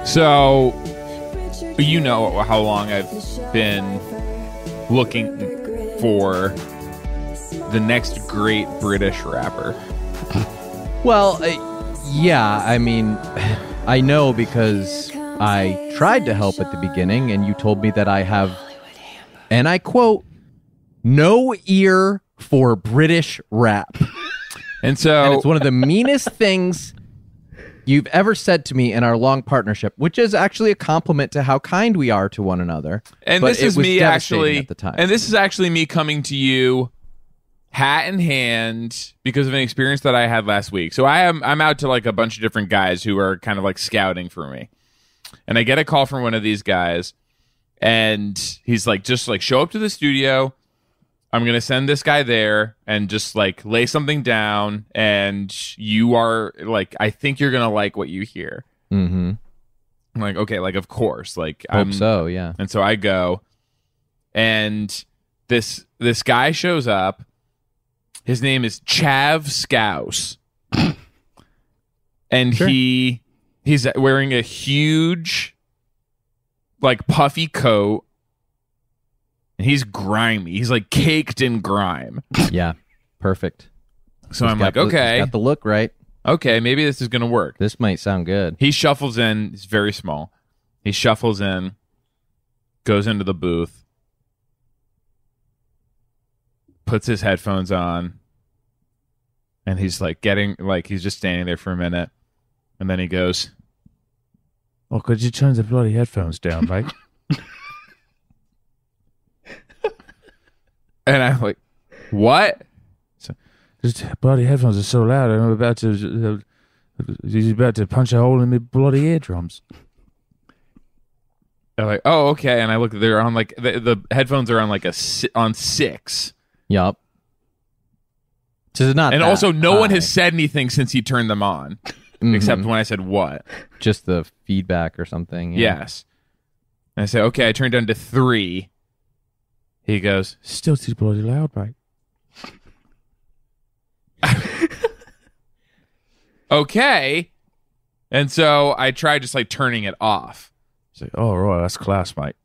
So, you know how long I've been looking for the next great British rapper. Well, yeah, I mean, I know because I tried to help at the beginning, and you told me that I have, and I quote, no ear for British rap. And so it's one of the meanest things you've ever said to me in our long partnership, which is actually a compliment to how kind we are to one another. And but this is me actually at the time. And this is actually me coming to you hat in hand because of an experience that I had last week. So I'm out to like a bunch of different guys who are kind of like scouting for me. And I get a call from one of these guys, and he's like, just like show up to the studio. I'm going to send this guy there and just like lay something down, and you are like, I think you're going to like what you hear. Mm-hmm. I'm like, okay, like, of course. Like, Hope so, yeah. And so I go, and this guy shows up. His name is Chav Scouse. And sure. he's wearing a huge, like, puffy coat. And he's grimy. He's like caked in grime. Yeah, perfect. So I'm like, okay. He's got the look right. Okay, maybe this is going to work. This might sound good. He shuffles in. He's very small. He shuffles in, goes into the booth, puts his headphones on, and he's like he's just standing there for a minute. And then he goes, "Oh, could you turn the bloody headphones down, mate?" And I'm like, what? So, these bloody headphones are so loud. I'm about to, he's about to punch a hole in my bloody eardrums. I'm like, oh, okay. And I look, they're on like, the headphones are on like on 6. Yup. So it's not. And also, no high. one has said anything since he turned them on, except when I said what? Just the feedback or something. Yeah. Yes. And I say, okay, I turned down to 3. He goes, still too bloody loud, mate. Okay. And so I tried just like turning it off. It's like, oh, right, that's class, mate.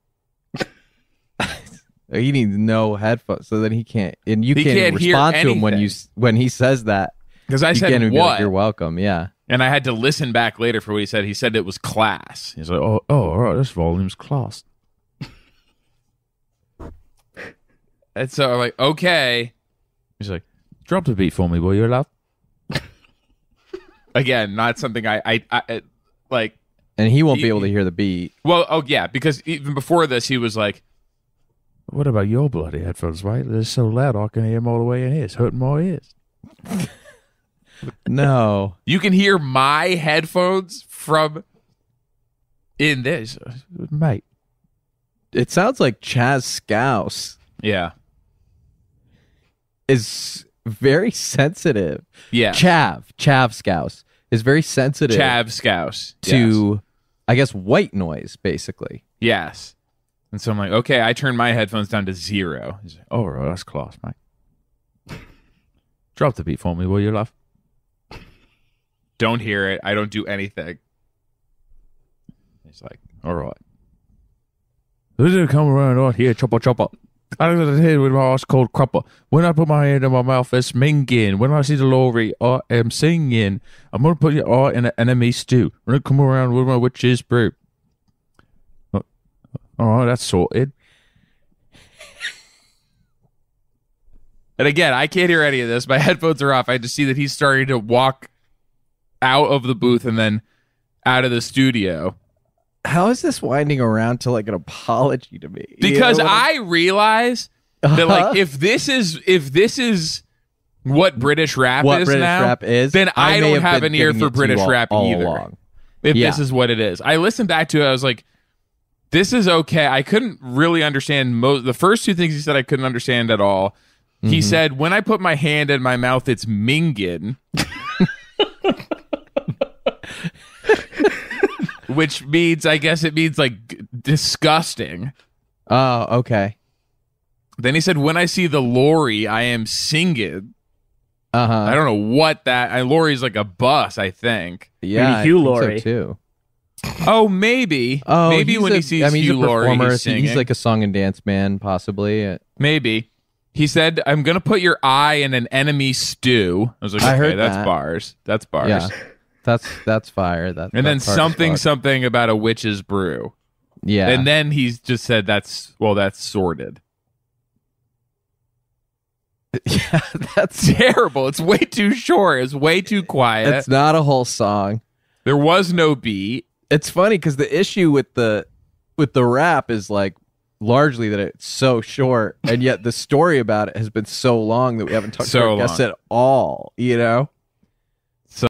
He needs no headphones, so that he can't, and you can't even hear respond to him anything. when he says that. Because I said, can't even be what? like, you're welcome, yeah. And I had to listen back later for what he said. He said it was class. He's like, oh, all right, this volume's class. And so I'm like, okay. He's like, drop the beat for me, will you, love? Again, not something I like. And he won't be able to hear the beat. Well, oh yeah, because even before this, he was like, what about your bloody headphones, mate? They're so loud I can hear them all the way in here. It's hurting my ears. No. You can hear my headphones from in this, mate. It sounds like Chaz Scouse. Yeah. Is very sensitive. Yeah. Chav Scouse is very sensitive. Chav Scouse. To, yes. I guess, white noise, basically. Yes. And so I'm like, okay, I turned my headphones down to 0. He's like, oh, right, that's class, mate. Drop the beat for me, will you, love? Don't hear it. I don't do anything. He's like, all right. Who's going to come around right here, chopper, chopper? I got a head with my ass called crupper. When I put my hand in my mouth, it's minging. When I see the lorry, I am singing. I'm going to put your eye in an enemy stew. I'm going to come around with my witch's brew. All right, that's sorted. And again, I can't hear any of this. My headphones are off. I just see that he's starting to walk out of the booth and then out of the studio. How is this winding around to like an apology to me? Because I realize that like if this is what British rap is, then I don't have an ear for British rap either. Along. If this is what it is. I listened back to it, I was like, this is okay. I couldn't really understand the first 2 things he said I couldn't understand at all. Mm-hmm. He said, when I put my hand in my mouth, it's mingin. Which means, I guess it means like disgusting. Oh, okay. Then he said, when I see the lorry, I am singing. I don't know what that. Lorry's like a bus, I think. Yeah, Maybe Hugh Laurie. So too. Oh, maybe. Oh, maybe when he sees he's you, a Lori, performer. he's singing. He's like a song and dance man, possibly. Maybe. He said, "I'm gonna put your eye in an enemy stew." I was like, I "Okay, heard that's that. bars. That's bars." Yeah, that's fire. That And then that's hard as fuck. something about a witch's brew. Yeah, And then he's just said, "That's sordid." yeah, that's Terrible. It's way too short. It's way too quiet. it's not a whole song. There was no beat. It's funny because the issue with the rap is like largely that it's so short, and yet the story about it has been so long that we haven't talked So to our guests long. at all. You know?